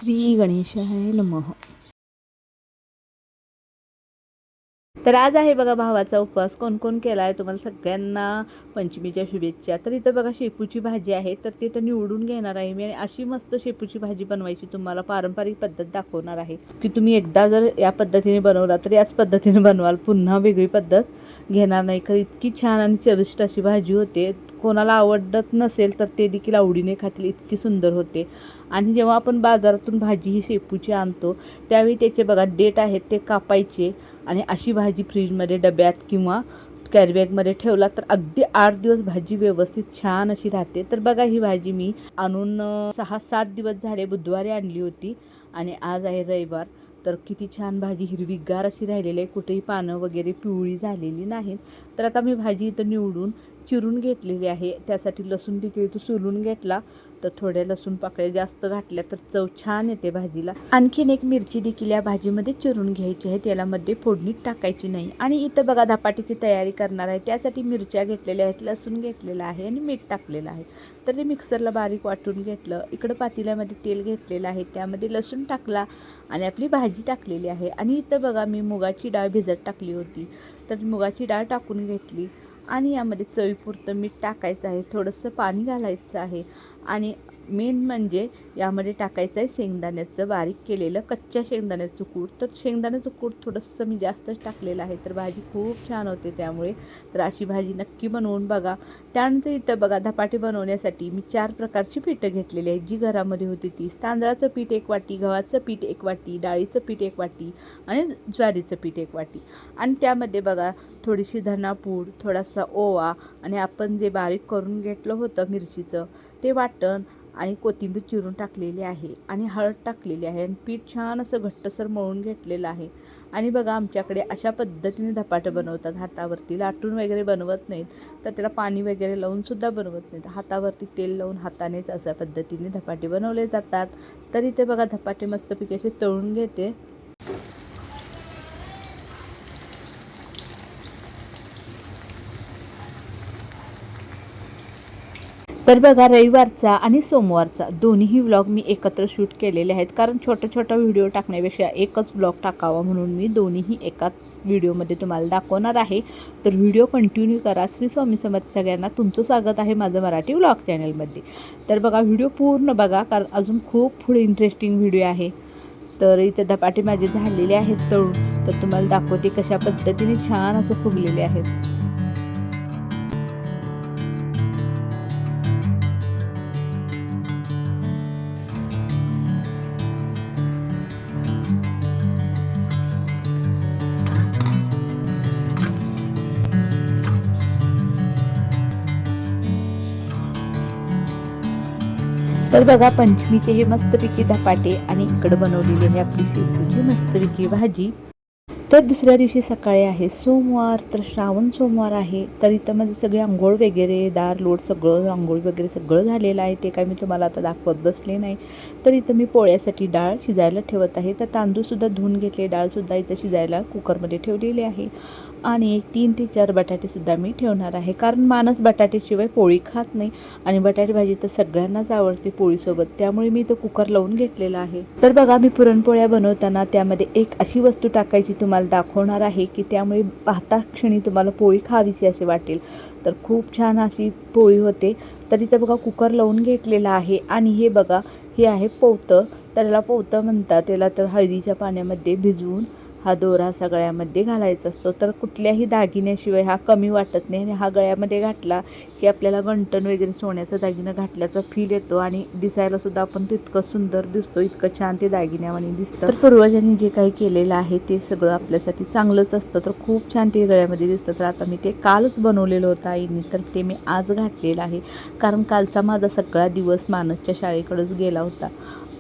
श्री गणेशाय नमः. तर आज आहे बघा भावाचा उपवास. कोण कोण केला आहे तुम्हाला सगळ्यांना पंचमीच्या शुभेच्छा. तर इथं बघा शेपूची भाजी आहे, तर ती तर निवडून घेणार आहे मी आणि अशी मस्त शेपूची भाजी बनवायची तुम्हाला पारंपरिक पद्धत दाखवणार आहे की तुम्ही एकदा जर या पद्धतीने बनवला तर याच पद्धतीने बनवाल, पुन्हा वेगळी पद्धत घेणार नाही. कारण इतकी छान आणि चविष्ट अशी भाजी होते. कोणाला आवडत नसेल तर ते देखील आवडीने खातील, इतकी सुंदर होते. आणि जेव्हा आपण बाजारातून भाजी ही शेपूची आणतो त्यावेळी त्याचे बघा डेट आहेत ते कापायचे आणि अशी भाजी फ्रीजमध्ये डब्यात किंवा कॅरीबॅगमध्ये ठेवला तर अगदी 8 दिवस भाजी व्यवस्थित छान अशी राहते. तर बघा ही भाजी मी आणून 6-7 दिवस झाले, बुधवारी आणली होती आणि आज आहे रविवार. तर किती छान भाजी हिरवीगार अशी राहिलेली आहे, कुठेही पानं वगैरे पिवळी झालेली नाहीत. तर आता मी भाजी इथं निवडून चिरून घेतलेली आहे. त्यासाठी लसूण देखील तो सोलून घेतला, तर थोड्या लसूण पाकळ्या जास्त घातल्या तर चव छान येते भाजीला. आणखीन एक मिरची देखील या भाजीमध्ये चिरून घ्यायची आहे, तेलामध्ये फोडणीत टाकायची नाही. आणि इथं बघा धपाटीची तयारी करणार आहे, त्यासाठी मिरच्या घेतलेल्या आहेत, लसूण घेतलेला आहे आणि मीठ टाकलेलं आहे. तर ते मिक्सरला बारीक वाटून घेतलं. इकडं पातेल्यामध्ये तेल घेतलेलं आहे, त्यामध्ये लसूण टाकला आणि आपली भाजी टाकलेली आहे. आणि इथं बघा मी मुगाची डाळ भिजत टाकली होती, तर मुगाची डाळ टाकून घेतली आणि यामध्ये चवीपुरतं मीठ टाकायचं आहे, थोडंसं पाणी घालायचं आहे आणि मेन म्हणजे यामध्ये टाकायचं आहे शेंगदाण्याचं बारीक केलेलं कच्च्या शेंगदाण्याचं कूट. तर शेंगदाण्याचं कूट थोडंसं मी जास्तच टाकलेलं आहे, तर भाजी खूप छान होते त्यामुळे. तर अशी भाजी नक्की बनवून बघा. त्यानंतर इथं बघा धपाटे बनवण्यासाठी मी 4 प्रकारची पीठं घेतलेली आहेत, जी घरामध्ये होती ती. तांदळाचं पीठ 1 वाटी, गव्हाचं पीठ 1 वाटी, डाळीचं पीठ 1 वाटी आणि ज्वारीचं पीठ 1 वाटी. आणि त्यामध्ये बघा थोडीशी धनापूड, थोडासा ओवा आणि आपण जे बारीक करून घेतलं होतं मिरचीचं ते वाटण आणि कोथिंबीर चिरून टाकलेली आहे आणि हळद टाकलेली आहे आणि पीठ छान असं घट्टसर मळून घेतलेलं आहे. आणि बघा आमच्याकडे अशा पद्धतीने धपाटं बनवतात, हातावरती लाटून वगैरे बनवत नाहीत, तर त्याला पाणी वगैरे लावूनसुद्धा बनवत नाहीत, हातावरती तेल लावून हातानेच अशा पद्धतीने धपाटे बनवले जातात. तर इथे बघा धपाटे मस्तपैकी असे तळून घेते. तर बघा रविवारचा आणि सोमवारचा दोन्हीही व्लॉग मी एकत्र शूट केलेले आहेत, कारण छोटा व्हिडिओ टाकण्यापेक्षा एकच व्लॉग टाकावा म्हणून मी दोन्हीही एकाच व्हिडिओमध्ये तुम्हाला दाखवणार आहे. तर व्हिडिओ कंटिन्यू करा. श्री स्वामी समर्थ सगळ्यांना. तुमचं स्वागत आहे माझं मराठी व्लॉग चॅनलमध्ये. तर बघा व्हिडिओ पूर्ण बघा, कारण अजून खूप पुढे इंटरेस्टिंग व्हिडिओ आहे. तर इथे धपाटे माझे झालेले आहेत तळून, तर तुम्हाला दाखवते कशा पद्धतीने छान असं फुगलेले आहेत. तर बघा पंचमीचे हे मस्तपैकी धपाटे आणि इकडं बनवलेली आहे आपली शेपूची मस्तपैकी भाजी. तर दुसऱ्या दिवशी सकाळी आहे सोमवार, तर श्रावण सोमवार आहे. तर इथं माझं सगळे आंघोळ वगैरे दार लोट सगळं आंघोळ वगैरे सगळं झालेलं आहे, ते काय मी तुम्हाला आता दाखवत बसले नाही. तर इथं मी पोळ्यासाठी डाळ शिजायला ठेवत आहे. तर तांदूळसुद्धा धुवून घेतले, डाळसुद्धा इथं शिजायला कुकरमध्ये ठेवलेली आहे आणि 3 ते 4 बटाटेसुद्धा मी ठेवणार आहे, कारण माणूस बटाट्याशिवाय पोळी खात नाही आणि बटाटे भाजी तर सगळ्यांनाच आवडते पोळीसोबत, त्यामुळे मी इथं कुकर लावून घेतलेला आहे. तर बघा मी पुरणपोळ्या बनवताना त्यामध्ये एक अशी वस्तू टाकायची तुम्हाला दाखवणार आहे की त्यामुळे पाहता क्षणी तुम्हाला पोळी खावीशी असे वाटेल. तर खूप छान अशी पोळी होते. तर इथं बघा कुकर लावून घेतलेला आहे आणि हे बघा हे आहे पोवतं. त्याला पोवतं म्हणतात. त्याला तर हळदीच्या पाण्यामध्ये भिजवून हा दोरा सगळ्यामध्ये घालायचा असतो. तर कुठल्याही दागिन्याशिवाय हा कमी वाटत नाही आणि हा गळ्यामध्ये घातला की आपल्याला गंटण वगैरे सोन्याचा दागिना घातल्याचा फील येतो आणि दिसायलासुद्धा आपण तितकं सुंदर दिसतो, इतकं छान ते दागिन्यावानी दिसतं. तर पूर्वजांनी जे काही केलेलं आहे ते सगळं आपल्यासाठी चांगलंच असतं. तर खूप छान ते गळ्यामध्ये दिसतं. तर आता मी ते कालच बनवलेलं होतं आईने, तर ते मी आज घातलेलं आहे, कारण कालचा माझा सगळा दिवस मानसच्या शाळेकडेच गेला होता.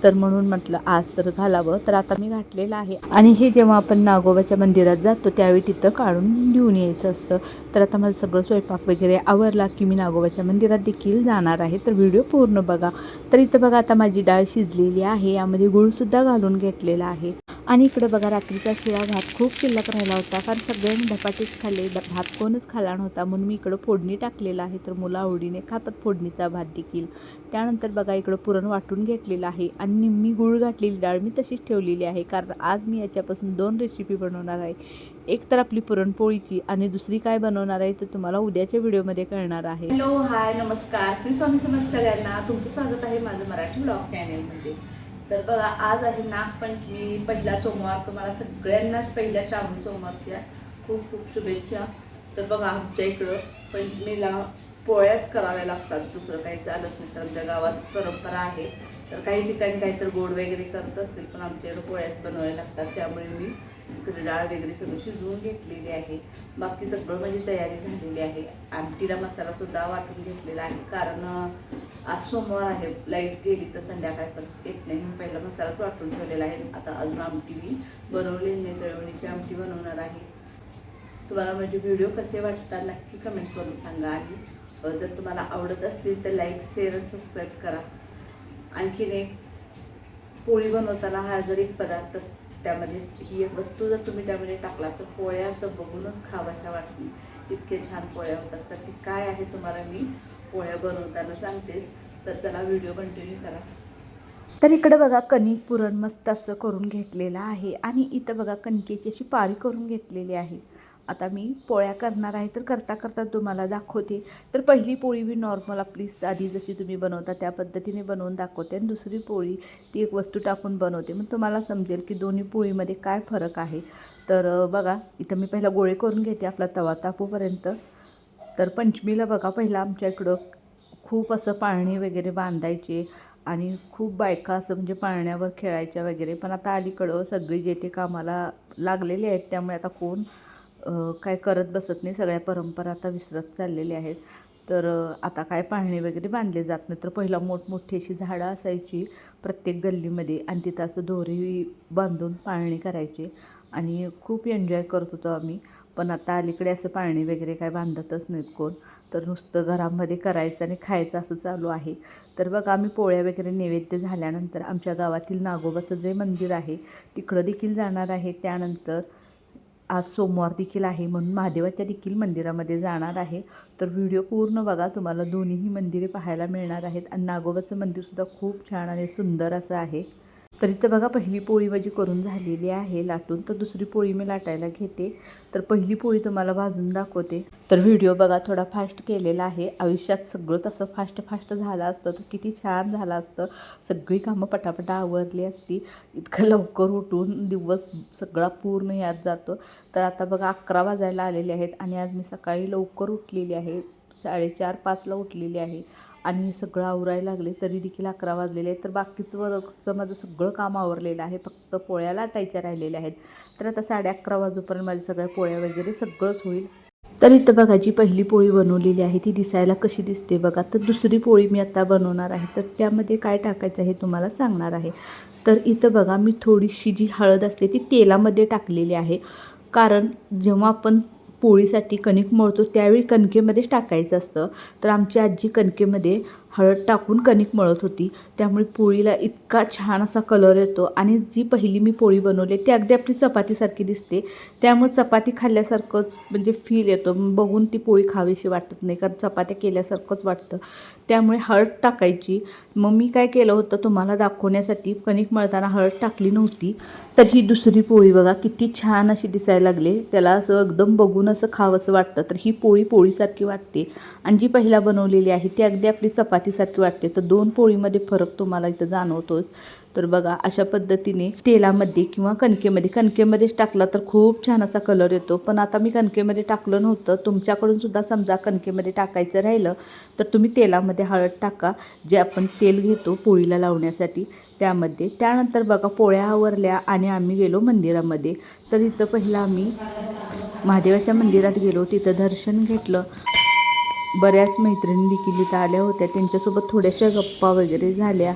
तर म्हणून म्हटलं आज तर घालावं, तर आता मी घातलेलं आहे. आणि हे जेव्हा आपण नागोबाच्या मंदिरात जातो त्यावेळी तिथं काढून घेऊन यायचं असतं. तर आता माझं सगळं स्वयंपाक वगैरे आवरला की मी नागोबाच्या मंदिरात देखील जाणार आहे. तर व्हिडिओ पूर्ण बघा. तर इथं बघा आता माझी डाळ शिजलेली आहे, यामध्ये गूळसुद्धा घालून घेतलेला आहे आणि इकडे बघा रात्रीचा शिळा भात खूप शिल्लक राहिला होता, कारण सगळ्यांनी धपाटेच खाल्ले, भात कोणच खाला नव्हता. म्हणून मी इकडं फोडणी टाकलेला आहे, तर मुलं आवडीने खातात फोडणीचा भात देखील. त्यानंतर बघा इकडं पुरण वाटून घेतलेलं आहे आणि निम्मी गूळ घातलेली डाळ मी तशीच ठेवलेली आहे, कारण आज मी याच्यापासून 2 रेसिपी बनवणार आहे. एक तर आपली पुरणपोळीची आणि दुसरी काय बनवणार आहे तर तुम्हाला उद्याच्या व्हिडिओमध्ये कळणार आहे. हॅलो, हाय, नमस्कार, श्री स्वामी समर्थ सगळ्यांना. तुमचं स्वागत आहे माझं मराठी ब्लॉग चॅनेलमध्ये. तर बघा आज आहे नागपंचमी, पहिला सोमवार. तुम्हाला सगळ्यांनाच पहिल्या श्रावण सोमवारच्या खूप खूप शुभेच्छा. तर बघा आमच्या इकडं पंचमीला पोळ्याच कराव्या लागतात, दुसरं काही चालत नाही. तर आमच्या गावात परंपरा आहे. तर काही ठिकाणी काहीतरी गोड वगैरे करत असतील, पण आमच्या इकडं पोळ्याच बनवाव्या लागतात. त्यामुळे मी इकडे डाळ वगैरे सगळं शिजवून घेतलेली आहे. बाकी सगळं माझी तयारी झालेली आहे. आमटीला मसालासुद्धा वाटून घेतलेला आहे, कारण आज सोमवार आहे. लाईट गेली तर संध्याकाळ पण येत नाही, मी पहिला मसालाच वाटून ठेवलेला आहे. आता अजून आमटी मी बनवलेली नाही, जळवणीची आमटी बनवणार आहे. तुम्हाला माझे व्हिडिओ कसे वाटतात नक्की कमेंट करून सांगा. आणि जर तुम्हाला आवडत असतील तर लाईक, शेअर आणि सबस्क्राईब करा. आणखीन एक, पोळी बनवताना हा जर एक पदार्थ त्यामध्ये, ही एक वस्तू जर तुम्ही त्यामध्ये टाकला तर पोळ्या असं बघूनच खावाशा वाटतील, इतके छान पोळ्या होतात. तर ती काय आहे तुम्हाला मी पोळ्या बनवताना सांगतेच. तर चला व्हिडिओ कंटिन्यू करा. तर इकडं बघा कणिक पुरण मस्त असं करून घेतलेलं आहे आणि इथं बघा कणकेची अशी पारी करून घेतलेली आहे. आता मी पोळ्या करणार आहे, तर करता करता तुम्हाला दाखवते. तर पहिली पोळी मी नॉर्मल आपली साधी जशी तुम्ही बनवता त्या पद्धतीने बनवून दाखवते, आणि दुसरी पोळी ती एक वस्तू टाकून बनवते. मग तुम्हाला समजेल की दोन्ही पोळीमध्ये काय फरक आहे. तर बघा इथं मी पहिला गोळे करून घेते आपला तवा तापूपर्यंत. तर पंचमीला बघा पहिला आमच्या इकडं खूप असं पाळणे वगैरे बांधायचे आणि खूप बायका असं म्हणजे पाळण्यावर खेळायच्या वगैरे. पण आता अलीकडं सगळी जे ते कामाला लागलेले आहेत, त्यामुळे आता कोण काय करत बसत नाही. सगळ्या परंपरा आता विसरत चाललेल्या आहेत. तर आता काय पाळणे वगैरे बांधले जात नाही. तर पहिला मोठमोठी अशी झाडं असायची प्रत्येक गल्लीमध्ये, आणि तिथं असं दोरी बांधून पाळणे करायचे आणि खूप एन्जॉय करत होतो आम्ही. पण आता अलीकडे असं पाळणे वगैरे काय बांधतच नाहीत कोण. तर नुसतं घरामध्ये करायचं आणि खायचं असं चालू आहे. तर बघा आम्ही पोळ्या वगैरे नैवेद्य झाल्यानंतर आमच्या गावातील नागोबाचं जे मंदिर आहे तिकडं देखील जाणार आहे. त्यानंतर आज सोमवार देखील आहे, म्हणून महादेवाच्या देखील मंदिरामध्ये जाणार आहे. तर व्हिडिओ पूर्ण बघा, तुम्हाला दोन्हीही मंदिरे पाहायला मिळणार आहेत. आणि नागोबाचं मंदिरसुद्धा खूप छान आणि सुंदर असं आहे. तर इथं बघा पहिली पोळी माझी करून झालेली आहे लाटून. तर दुसरी पोळी मी लाटायला घेते. तर पहिली पोळी तुम्हाला भाजून दाखवते. तर व्हिडिओ बघा थोडा फास्ट केलेला आहे. आयुष्यात सगळं तसं फास्ट झालं असतं तर किती छान झालं असतं. सगळी कामं पटापटा आवरली असती. इतकं लवकर उठून दिवस सगळा पूर्ण यात जातो. तर आता बघा 11 वाजायला आलेले आहेत आणि आज मी सकाळी लवकर उठलेली आहे. 4:30-5ला उठलेली आहे आणि हे सगळं आवरायला लागले तरी देखील 11 वाजलेले आहेत. तर बाकीचं वर्कचं माझं सगळं काम आवरलेलं आहे, फक्त पोळ्या लाटायच्या राहिलेल्या आहेत. तर आता 11:30 वाजूपर्यंत माझ्या सगळ्या पोळ्या वगैरे सगळंच होईल. तर इथं बघा जी पहिली पोळी बनवलेली आहे ती दिसायला कशी दिसते बघा. तर दुसरी पोळी मी आता बनवणार आहे, तर त्यामध्ये काय टाकायचं हे तुम्हाला सांगणार आहे. तर इथं बघा मी थोडीशी जी हळद असते ती तेलामध्ये टाकलेली आहे, कारण जेव्हा आपण पोळीसाठी कणिक मळतो त्यावेळी कणकेमध्येच टाकायचं असतं. तर आमची आजी कणकेमध्ये हळद टाकून कणिक मळत होती, त्यामुळे पोळीला इतका छान असा कलर येतो. आणि जी पहिली मी पोळी बनवली ती अगदी आपली चपातीसारखी दिसते, त्यामुळे चपाती खाल्ल्यासारखंच म्हणजे फील येतो. बघून ती पोळी खावीशी वाटत नाही, कारण चपात्या केल्यासारखंच वाटतं. त्यामुळे हळद टाकायची. मग मी काय केलं होतं तुम्हाला दाखवण्यासाठी, कणिक मळताना हळद टाकली नव्हती. तर ही दुसरी पोळी बघा किती छान अशी दिसायला लागली, त्याला असं एकदम बघून असं खावंसं वाटतं. तर ही पोळी पोळीसारखी वाटते आणि जी पहिला बनवलेली आहे ती अगदी आपली चपातीसारखी वाटते. तर दोन पोळीमध्ये फरक तुम्हाला इथं जाणवतोच. तर बघा अशा पद्धतीने तेलामध्ये किंवा कणकेमध्येच टाकला तर खूप छान असा कलर येतो. पण आता मी कणकेमध्ये टाकलं नव्हतं. तुमच्याकडून सुद्धा समजा कणकेमध्ये टाकायचं राहिलं तर तुम्ही तेलामध्ये हळद टाका, जे आपण तेल घेतो पोळीला लावण्यासाठी त्यामध्ये. त्यानंतर बघा पोळ्या आवरल्या आणि आम्ही गेलो मंदिरामध्ये. तर इथं पहिलं आम्ही महादेवाच्या मंदिरात गेलो, तिथं दर्शन घेतलं. बऱ्याच मैत्रिणी देखील इथं आल्या होत्या, त्यांच्यासोबत थोड्याशा गप्पा वगैरे झाल्या.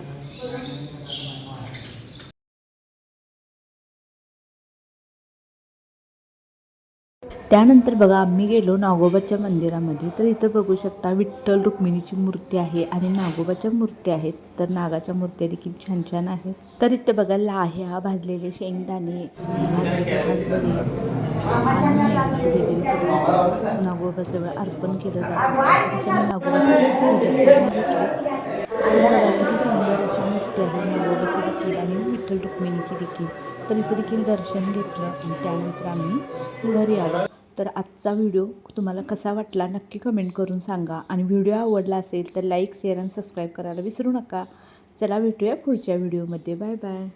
त्यानंतर बघा आम्ही गेलो नागोबाच्या मंदिरामध्ये. तर इथं बघू शकता विठ्ठल रुक्मिणीची मूर्ती आहे आणि नागोबाच्या मूर्ती आहेत. तर नागाच्या मूर्त्या देखील छान छान आहेत. तर इथं बघा लाह्या, भाजलेले शेंगदाणे, भाजलेले हरभरे आणि नैवेद्य वगैरे सगळं नागोबाजवळ अर्पण केलं जातं. तर इथं मी नागोबाची पूजा करून घेतली. तर बघा किती सुंदर अशी मूर्ती आहे नागोबाची देखील आणि विठ्ठल रुक्मिणीची देखील. तर इथं देखील दर्शन घेतलं आणि त्यानंतर आम्ही घरी आलो. तर आजचा व्हिडिओ तुम्हाला कसा वाटला नक्की कमेंट करून सांगा आणि व्हिडिओ आवडला असेल तर लाईक शेअर आणि सबस्क्राईब करायला विसरू नका. चला भेटूया पुढच्या व्हिडिओमध्ये. Bye bye.